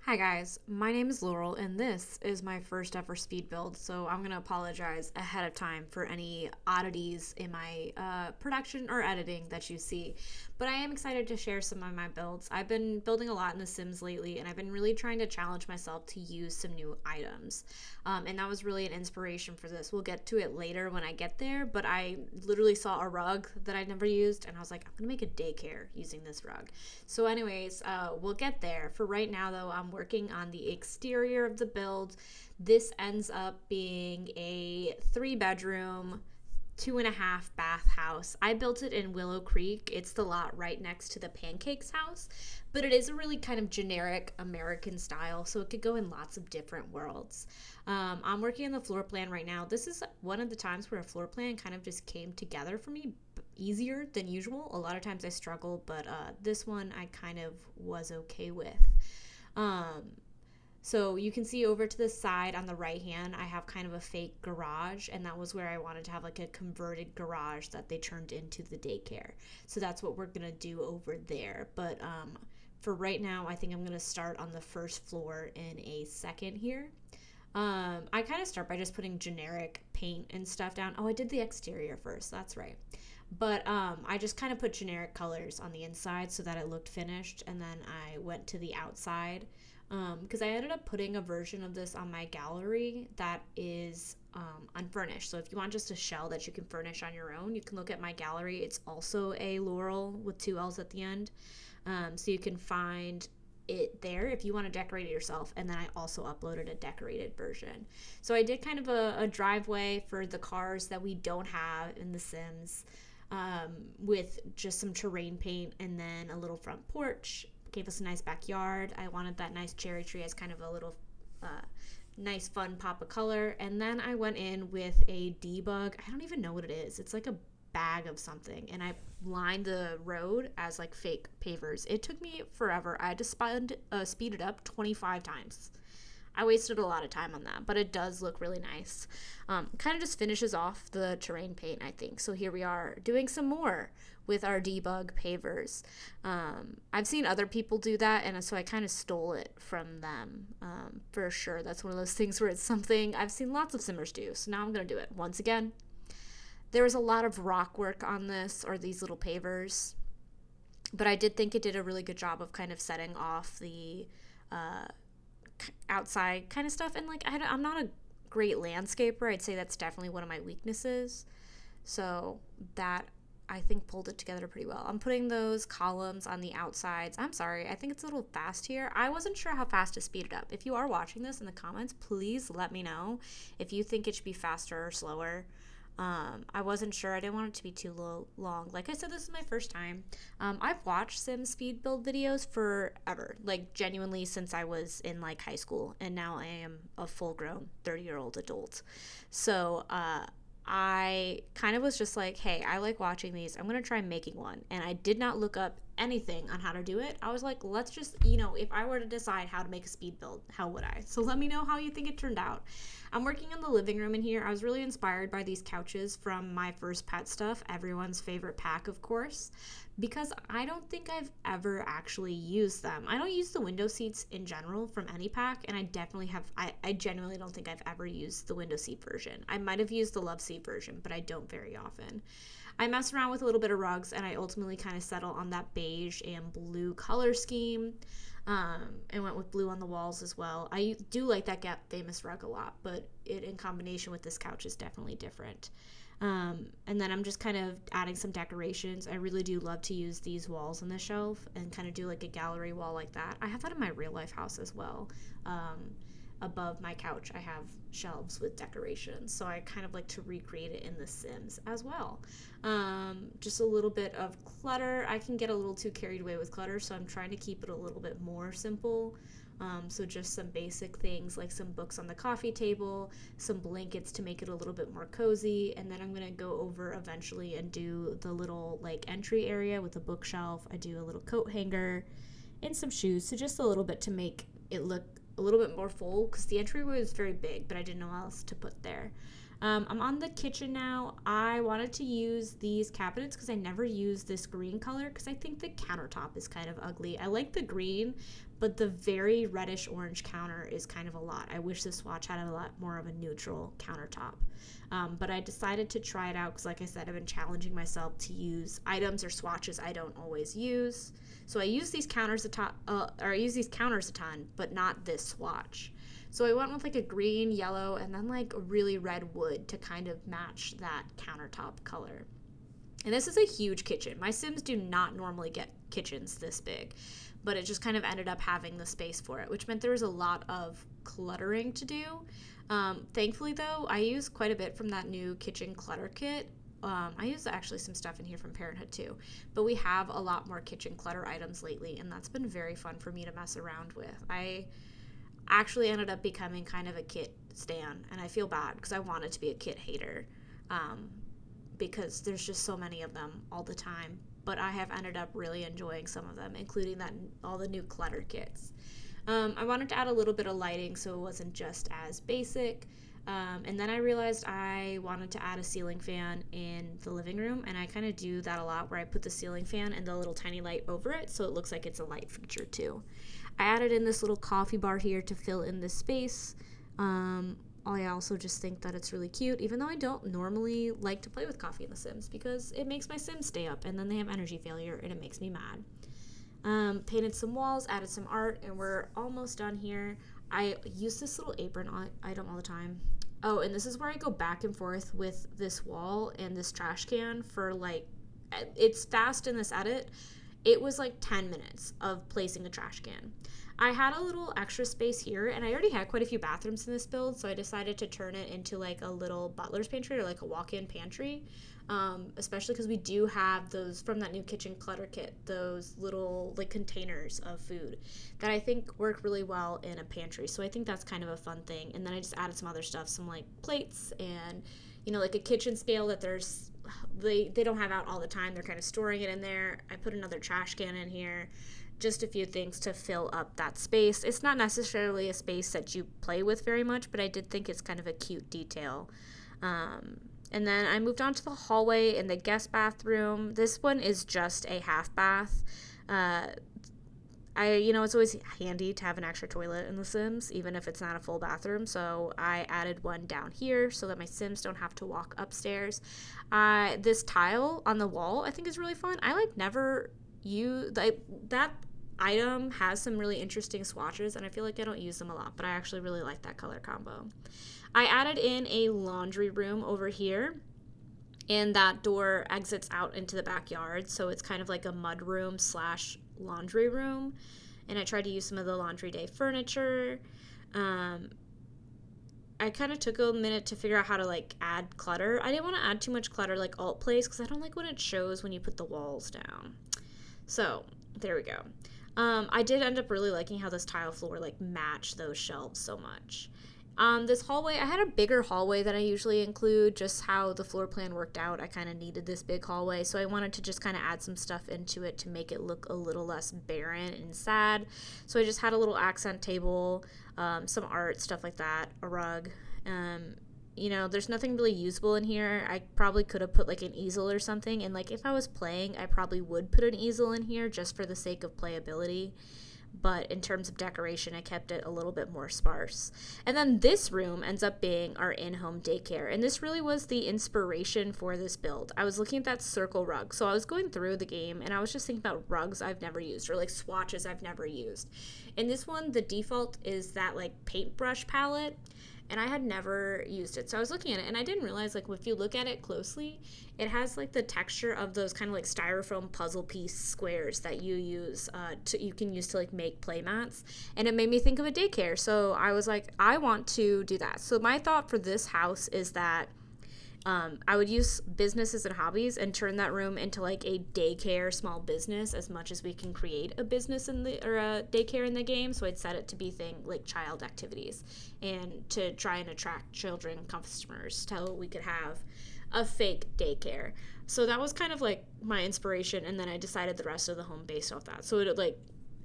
Hi guys, my name is Laurel and this is my first ever speed build, so I'm going to apologize ahead of time for any oddities in my production or editing that you see. But I am excited to share some of my builds. I've been building a lot in The Sims lately and I've been really trying to challenge myself to use some new items. And that was really an inspiration for this. We'll get to it later when I get there, but I literally saw a rug that I'd never used and I was like, I'm going to make a daycare using this rug. So anyways, we'll get there. For right now though, I'm working on the exterior of the build. This ends up being a 3 bedroom, 2.5 bath house. I built it in Willow Creek. It's the lot right next to the Pancakes house, but it is a really kind of generic American style, so it could go in lots of different worlds. I'm working on the floor plan right now. This is one of the times where a floor plan kind of just came together for me easier than usual. A lot of times I struggle, but this one I kind of was okay with. Um, so you can see over to the side on the right hand, I have kind of a fake garage, and that was where I wanted to have like a converted garage that they turned into the daycare. So that's what we're gonna do over there. But for right now, I think I'm gonna start on the first floor in a second here. I kind of start by just putting generic paint and stuff down. Oh, I did the exterior first. That's right. But I just kind of put generic colors on the inside so that it looked finished, and then I went to the outside because I ended up putting a version of this on my gallery that is unfurnished. So if you want just a shell that you can furnish on your own, you can look at my gallery. It's also a Laurel with two L's at the end. So you can find it there if you want to decorate it yourself. And then I also uploaded a decorated version. So I did kind of a driveway for the cars that we don't have in The Sims, with just some terrain paint and then a little front porch. Gave us a nice backyard. I wanted that nice cherry tree as kind of a little nice fun pop of color. And then I went in with a debug. I don't even know what it is. It's like a bag of something, and I lined the road as like fake pavers. It took me forever. I had to speed it up 25 times. I wasted a lot of time on that, but it does look really nice. Kind of just finishes off the terrain paint, I think. So here we are doing some more with our debug pavers. I've seen other people do that, and so I kind of stole it from them, for sure. That's one of those things where it's something I've seen lots of simmers do, so now I'm going to do it once again. There was a lot of rock work on this, or these little pavers, but I did think it did a really good job of kind of setting off the outside kind of stuff. And like I'm not a great landscaper. I'd say that's definitely one of my weaknesses. So that I think pulled it together pretty well. I'm putting those columns on the outsides. I'm sorry, I think it's a little fast here. I wasn't sure how fast to speed it up. If you are watching this in the comments, please let me know if you think it should be faster or slower. I wasn't sure. I didn't want it to be too long. Like I said, this is my first time. I've watched Sim speed build videos forever, like genuinely since I was in like high school, and now I am a full-grown 30-year-old adult. So I kind of was just like, hey, I like watching these. I'm gonna try making one, and I did not look up anything on how to do it. I was like, let's just, if I were to decide how to make a speed build, how would I? So let me know how you think it turned out. I'm working in the living room in here. I was really inspired by these couches from My First Pet Stuff, everyone's favorite pack, of course, because I don't think I've ever actually used them. I don't use the window seats in general from any pack, and I definitely have, I genuinely don't think I've ever used the window seat version. I might have used the love seat version, but I don't very often. I mess around with a little bit of rugs, and I ultimately kind of settle on that beige and blue color scheme, and went with blue on the walls as well. I do like that Gap Famous rug a lot, but it in combination with this couch is definitely different. And then I'm just kind of adding some decorations. I really do love to use these walls on the shelf and kind of do like a gallery wall like that. I have that in my real life house as well. Above my couch, I have shelves with decorations, so I kind of like to recreate it in The Sims as well. Just a little bit of clutter. I can get a little too carried away with clutter, so I'm trying to keep it a little bit more simple. So just some basic things like some books on the coffee table, some blankets to make it a little bit more cozy, and then I'm going to go over eventually and do the little like entry area with a bookshelf. I do a little coat hanger and some shoes, so just a little bit to make it look a little bit more full because the entryway was very big, but I didn't know what else to put there. I'm on the kitchen now. I wanted to use these cabinets because I never use this green color because I think the countertop is kind of ugly. I like the green, but the very reddish orange counter is kind of a lot. I wish this swatch had a lot more of a neutral countertop. But I decided to try it out because, like I said, I've been challenging myself to use items or swatches I don't always use. So I use these counters a ton, but not this swatch. So I went with like a green, yellow, and then like a really red wood to kind of match that countertop color. And this is a huge kitchen. My Sims do not normally get kitchens this big, but it just kind of ended up having the space for it, which meant there was a lot of cluttering to do. Thankfully, though, I use quite a bit from that new kitchen clutter kit. I use actually some stuff in here from Parenthood too, but we have a lot more kitchen clutter items lately, and that's been very fun for me to mess around with. I actually ended up becoming kind of a kit stan, and I feel bad because I wanted to be a kit hater, because there's just so many of them all the time, but I have ended up really enjoying some of them, including all the new clutter kits. I wanted to add a little bit of lighting so it wasn't just as basic. And then I realized I wanted to add a ceiling fan in the living room, and I kind of do that a lot where I put the ceiling fan and the little tiny light over it so it looks like it's a light feature too. I added in this little coffee bar here to fill in this space. I also just think that it's really cute, even though I don't normally like to play with coffee in The Sims because it makes my Sims stay up and then they have energy failure and it makes me mad. Painted some walls, added some art, and we're almost done here. I use this little apron item all the time. Oh, and this is where I go back and forth with this wall and this trash can for like, it's fast in this edit. It was like 10 minutes of placing a trash can. I had a little extra space here, and I already had quite a few bathrooms in this build, so I decided to turn it into like a little butler's pantry or like a walk-in pantry, especially because we do have those from that new kitchen clutter kit, those little like containers of food that I think work really well in a pantry. So I think that's kind of a fun thing. And then I just added some other stuff, some like plates and, like a kitchen scale that they don't have out all the time. They're kind of storing it in there. I put another trash can in here. Just a few things to fill up that space. It's not necessarily a space that you play with very much, but I did think it's kind of a cute detail. And then I moved on to the hallway and the guest bathroom. This one is just a half bath. It's always handy to have an extra toilet in The Sims, even if it's not a full bathroom. So I added one down here so that my Sims don't have to walk upstairs. This tile on the wall I think is really fun. I never use that item has some really interesting swatches, and I feel like I don't use them a lot, but I actually really like that color combo. I added in a laundry room over here, and that door exits out into the backyard, so it's kind of like a mud room / laundry room, and I tried to use some of the laundry day furniture. I kind of took a minute to figure out how to add clutter. I didn't want to add too much clutter like alt place because I don't like when it shows when you put the walls down. So there we go. I did end up really liking how this tile floor matched those shelves so much. This hallway, I had a bigger hallway than I usually include, just how the floor plan worked out. I kind of needed this big hallway, so I wanted to just kind of add some stuff into it to make it look a little less barren and sad. So I just had a little accent table, some art, stuff like that, a rug. There's nothing really usable in here. I probably could have put an easel or something, and if I was playing, I probably would put an easel in here just for the sake of playability. But in terms of decoration, I kept it a little bit more sparse. And then this room ends up being our in-home daycare, and this really was the inspiration for this build. I was looking at that circle rug, so I was going through the game, and I was just thinking about rugs I've never used, or swatches I've never used. In this one, the default is that paintbrush palette, and I had never used it. So I was looking at it, and I didn't realize, if you look at it closely, it has, the texture of those kind of, styrofoam puzzle piece squares that you use, you can use to, make play mats. And it made me think of a daycare. So I was like, I want to do that. So my thought for this house is that I would use Businesses and Hobbies and turn that room into a daycare small business as much as we can create a business or a daycare in the game. So I'd set it to be child activities and to try and attract children customers till we could have a fake daycare. So that was kind of my inspiration, and then I decided the rest of the home based off that. So it would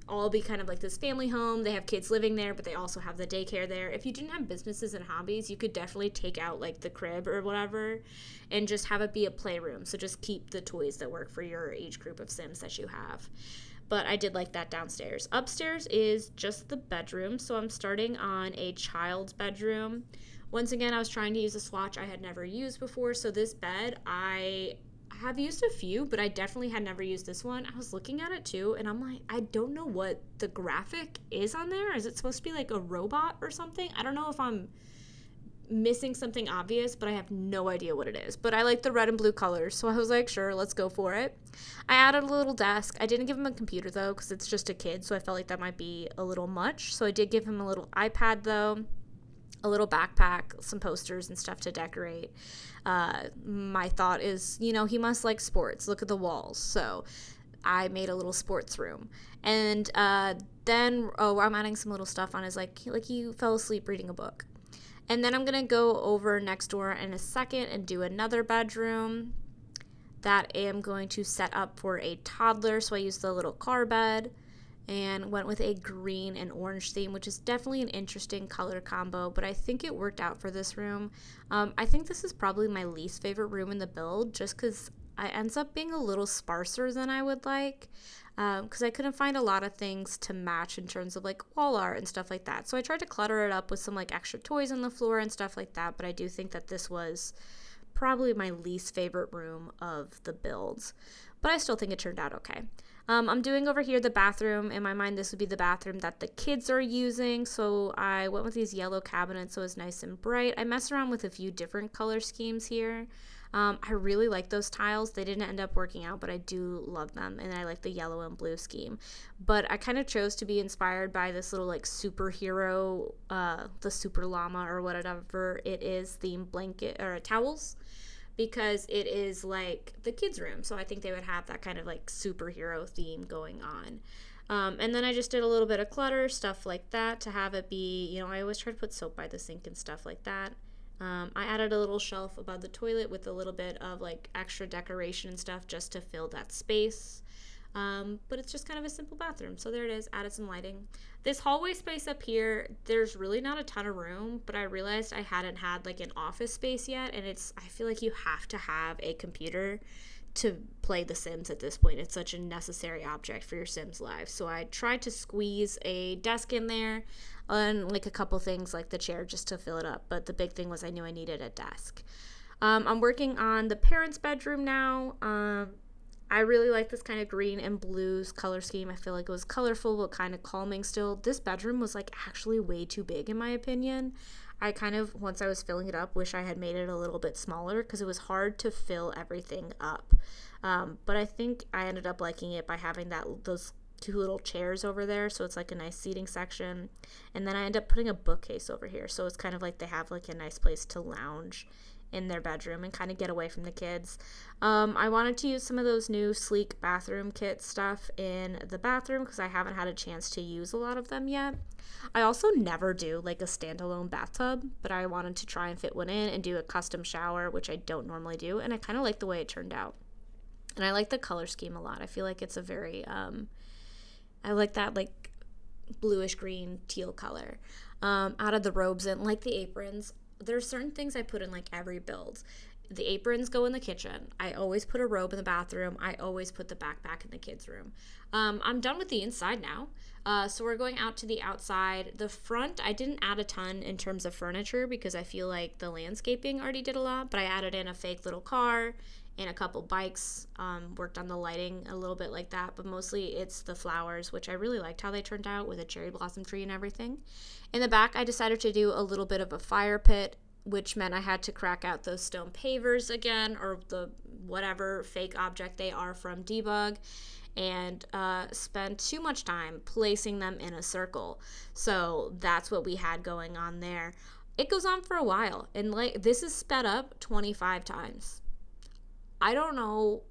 all be kind of this family home. They have kids living there, but they also have the daycare there. If you didn't have Businesses and Hobbies, you could definitely take out the crib or whatever and just have it be a playroom. So just keep the toys that work for your age group of Sims that you have. but I did like that downstairs. Upstairs is just the bedroom, so I'm starting on a child's bedroom. Once again, I was trying to use a swatch I had never used before, so this bed, I have used a few, but I definitely had never used this one. I was looking at it too, and I'm like, I don't know what the graphic is on there. Is it supposed to be like a robot or something? I don't know if I'm missing something obvious, but I have no idea what it is. But I like the red and blue colors, so I was like, sure, let's go for it. I added a little desk. I didn't give him a computer though, because it's just a kid, so I felt like that might be a little much. So I did give him a little iPad though, a little backpack, some posters and stuff to decorate. My thought is, he must like sports. Look at the walls. So I made a little sports room. And then I'm adding some little stuff on his, like he fell asleep reading a book. And then I'm going to go over next door in a second and do another bedroom that I am going to set up for a toddler. So I used the little car bed and went with a green and orange theme, which is definitely an interesting color combo, but I think it worked out for this room. I think this is probably my least favorite room in the build, just because it ends up being a little sparser than I would like, because I couldn't find a lot of things to match in terms of like wall art and stuff like that. So I tried to clutter it up with some like extra toys on the floor and stuff like that, but I do think that this was probably my least favorite room of the builds, but I still think it turned out okay. I'm doing over here the bathroom. In my mind, this would be the bathroom that the kids are using, so I went with these yellow cabinets so it's nice and bright. I messed around with a few different color schemes here. I really like those tiles. They didn't end up working out, but I do love them, and I like the yellow and blue scheme. But I kind of chose to be inspired by this little like superhero, the super llama or whatever it is, themed blanket or towels, because it is like the kids' room. So I think they would have that kind of like superhero theme going on. And then I just did a little bit of clutter, stuff like that, to have it be, I always try to put soap by the sink and stuff like that. I added a little shelf above the toilet with a little bit of like extra decoration and stuff just to fill that space. But it's just kind of a simple bathroom. So there it is, added some lighting. This hallway space up here, there's really not a ton of room, but I realized I hadn't had like an office space yet, and I feel like you have to have a computer to play The Sims at this point. It's such a necessary object for your Sims life. So I tried to squeeze a desk in there and like a couple things like the chair just to fill it up, but the big thing was I knew I needed a desk. I'm working on the parents' bedroom now. I really like this kind of green and blues color scheme. I feel like it was colorful but kind of calming still. This bedroom was like actually way too big in my opinion. I kind of, once I was filling it up, wish I had made it a little bit smaller because it was hard to fill everything up. But I think I ended up liking it by having those two little chairs over there, so it's like a nice seating section. And then I end up putting a bookcase over here, so it's kind of like they have like a nice place to lounge in their bedroom and kind of get away from the kids. I wanted to use some of those new sleek bathroom kit stuff in the bathroom because I haven't had a chance to use a lot of them yet. I also never do like a standalone bathtub, but I wanted to try and fit one in and do a custom shower, which I don't normally do, and I kind of like the way it turned out. And I like the color scheme a lot. I feel like it's a very I like that like bluish green teal color. Out of the robes and like the aprons, there's certain things I put in like every build. The aprons go in the kitchen. I always put a robe in the bathroom. I always put the backpack in the kids' room. I'm done with the inside now. So we're going out to the outside. The front, I didn't add a ton in terms of furniture because I feel like the landscaping already did a lot, but I added in a fake little car and a couple bikes, worked on the lighting a little bit like that, but mostly it's the flowers, which I really liked how they turned out with a cherry blossom tree and everything. In the back, I decided to do a little bit of a fire pit, which meant I had to crack out those stone pavers again, or the whatever fake object they are from Debug, and spend too much time placing them in a circle. So that's what we had going on there. It goes on for a while, and like this is sped up 25 times. I don't know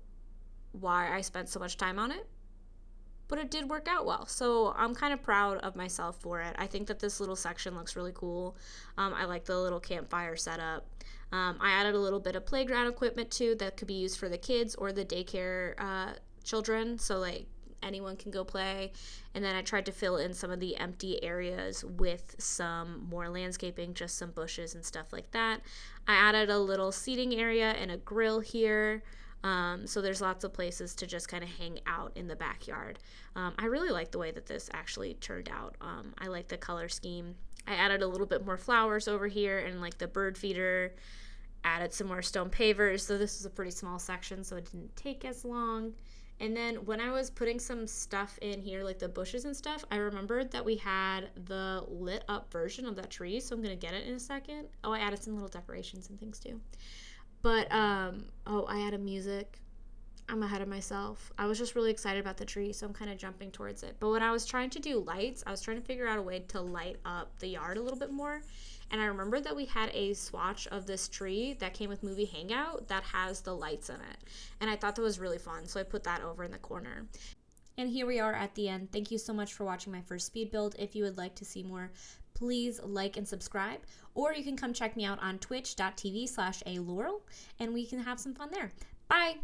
why I spent so much time on it, but it did work out well. So I'm kind of proud of myself for it. I think that this little section looks really cool. I like the little campfire setup. I added a little bit of playground equipment too that could be used for the kids or the daycare children. So like anyone can go play. And then I tried to fill in some of the empty areas with some more landscaping, just some bushes and stuff like that. I added a little seating area and a grill here. So there's lots of places to just kind of hang out in the backyard. I really like the way that this actually turned out. I like the color scheme. I added a little bit more flowers over here and like the bird feeder, added some more stone pavers. So this is a pretty small section, so it didn't take as long. And then when I was putting some stuff in here, like the bushes and stuff, I remembered that we had the lit up version of that tree, so I'm gonna get it in a second. Oh, I added some little decorations and things too. But I added music. I'm ahead of myself. I was just really excited about the tree, so I'm kind of jumping towards it. But when I was trying to do lights, I was trying to figure out a way to light up the yard a little bit more. And I remembered that we had a swatch of this tree that came with Movie Hangout that has the lights in it. And I thought that was really fun, so I put that over in the corner. And here we are at the end. Thank you so much for watching my first speed build. If you would like to see more, please like and subscribe. Or you can come check me out on twitch.tv/alaurel, and we can have some fun there. Bye!